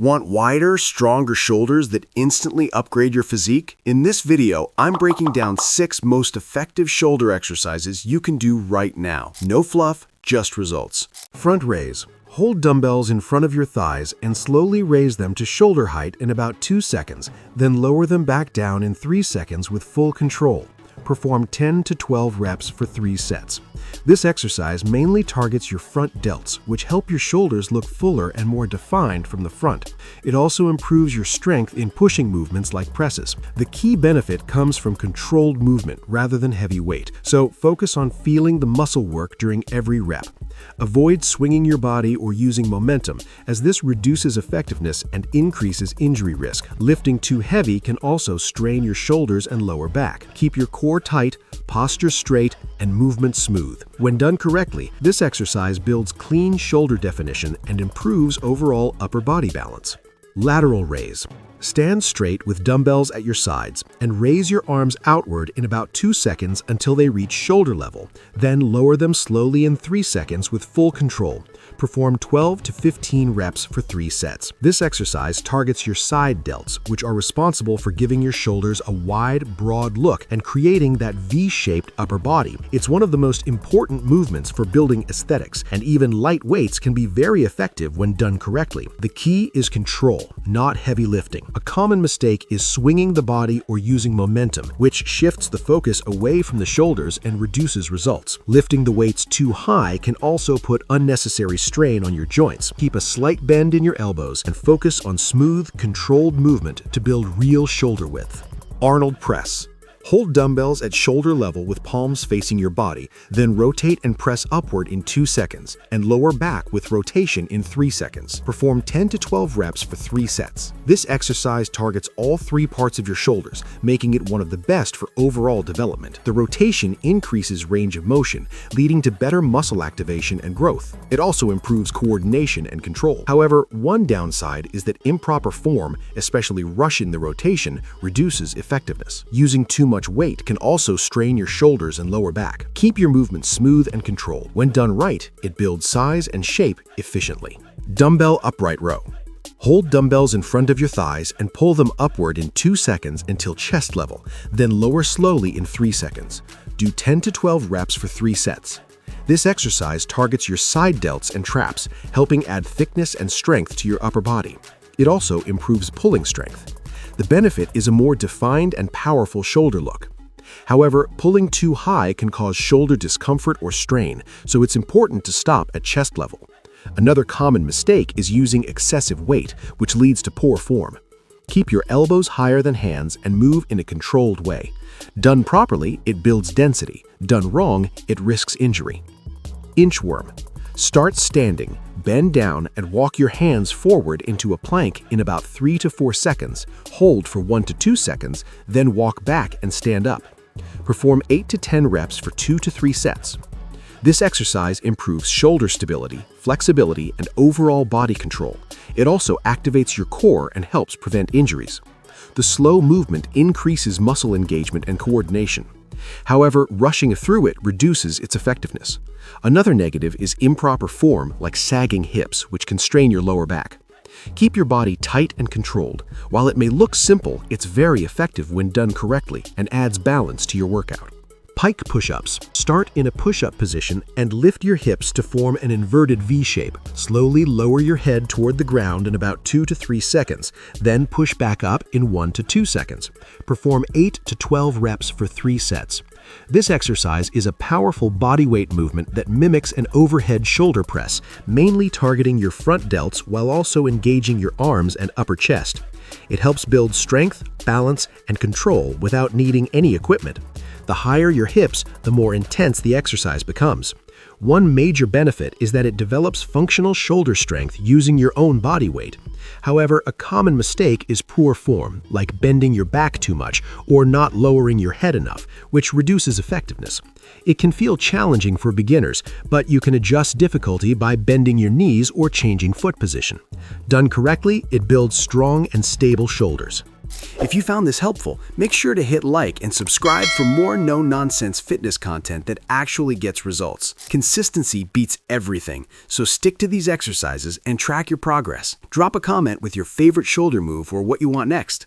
Want wider, stronger shoulders that instantly upgrade your physique? In this video, I'm breaking down 6 most effective shoulder exercises you can do right now. No fluff, just results. Front raise. Hold dumbbells in front of your thighs and slowly raise them to shoulder height in about 2 seconds, then lower them back down in 3 seconds with full control. Perform 10 to 12 reps for 3 sets. This exercise mainly targets your front delts, which help your shoulders look fuller and more defined from the front. It also improves your strength in pushing movements like presses. The key benefit comes from controlled movement rather than heavy weight, so focus on feeling the muscle work during every rep. Avoid swinging your body or using momentum, as this reduces effectiveness and increases injury risk. Lifting too heavy can also strain your shoulders and lower back. Keep your core tight, posture straight, and movement smooth. When done correctly, this exercise builds clean shoulder definition and improves overall upper body balance. Lateral raise. Stand straight with dumbbells at your sides and raise your arms outward in about 2 seconds until they reach shoulder level. Then lower them slowly in 3 seconds with full control. Perform 12 to 15 reps for 3 sets. This exercise targets your side delts, which are responsible for giving your shoulders a wide, broad look and creating that V-shaped upper body. It's one of the most important movements for building aesthetics, and even light weights can be very effective when done correctly. The key is control, not heavy lifting. A common mistake is swinging the body or using momentum, which shifts the focus away from the shoulders and reduces results. Lifting the weights too high can also put unnecessary strain on your joints. Keep a slight bend in your elbows and focus on smooth, controlled movement to build real shoulder width. Arnold Press. Hold dumbbells at shoulder level with palms facing your body, then rotate and press upward in 2 seconds, and lower back with rotation in 3 seconds. Perform 10 to 12 reps for 3 sets. This exercise targets all 3 parts of your shoulders, making it one of the best for overall development. The rotation increases range of motion, leading to better muscle activation and growth. It also improves coordination and control. However, one downside is that improper form, especially rushing the rotation, reduces effectiveness. Using too much weight can also strain your shoulders and lower back. Keep your movement smooth and controlled. When done right, it builds size and shape efficiently. Dumbbell Upright Row. Hold dumbbells in front of your thighs and pull them upward in 2 seconds until chest level, then lower slowly in 3 seconds. Do 10 to 12 reps for 3 sets. This exercise targets your side delts and traps, helping add thickness and strength to your upper body. It also improves pulling strength. The benefit is a more defined and powerful shoulder look. However, pulling too high can cause shoulder discomfort or strain, so it's important to stop at chest level. Another common mistake is using excessive weight, which leads to poor form. Keep your elbows higher than hands and move in a controlled way. Done properly, it builds density. Done wrong, it risks injury. Inchworm. Start standing, bend down, and walk your hands forward into a plank in about 3 to 4 seconds. Hold for 1 to 2 seconds, then walk back and stand up. Perform 8 to 10 reps for 2 to 3 sets. This exercise improves shoulder stability, flexibility, and overall body control. It also activates your core and helps prevent injuries. The slow movement increases muscle engagement and coordination. However, rushing through it reduces its effectiveness. Another negative is improper form, like sagging hips, which can strain your lower back. Keep your body tight and controlled. While it may look simple, it's very effective when done correctly and adds balance to your workout. Pike Pushups. Start in a push-up position and lift your hips to form an inverted V shape. Slowly lower your head toward the ground in about 2 to 3 seconds, then push back up in 1 to 2 seconds. Perform 8 to 12 reps for 3 sets. This exercise is a powerful bodyweight movement that mimics an overhead shoulder press, mainly targeting your front delts while also engaging your arms and upper chest. It helps build strength, balance, and control without needing any equipment. The higher your hips, the more intense the exercise becomes. One major benefit is that it develops functional shoulder strength using your own body weight. However, a common mistake is poor form, like bending your back too much or not lowering your head enough, which reduces effectiveness. It can feel challenging for beginners, but you can adjust difficulty by bending your knees or changing foot position. Done correctly, it builds strong and stable shoulders. If you found this helpful, make sure to hit like and subscribe for more no-nonsense fitness content that actually gets results. Consistency beats everything, so stick to these exercises and track your progress. Drop a comment with your favorite shoulder move or what you want next.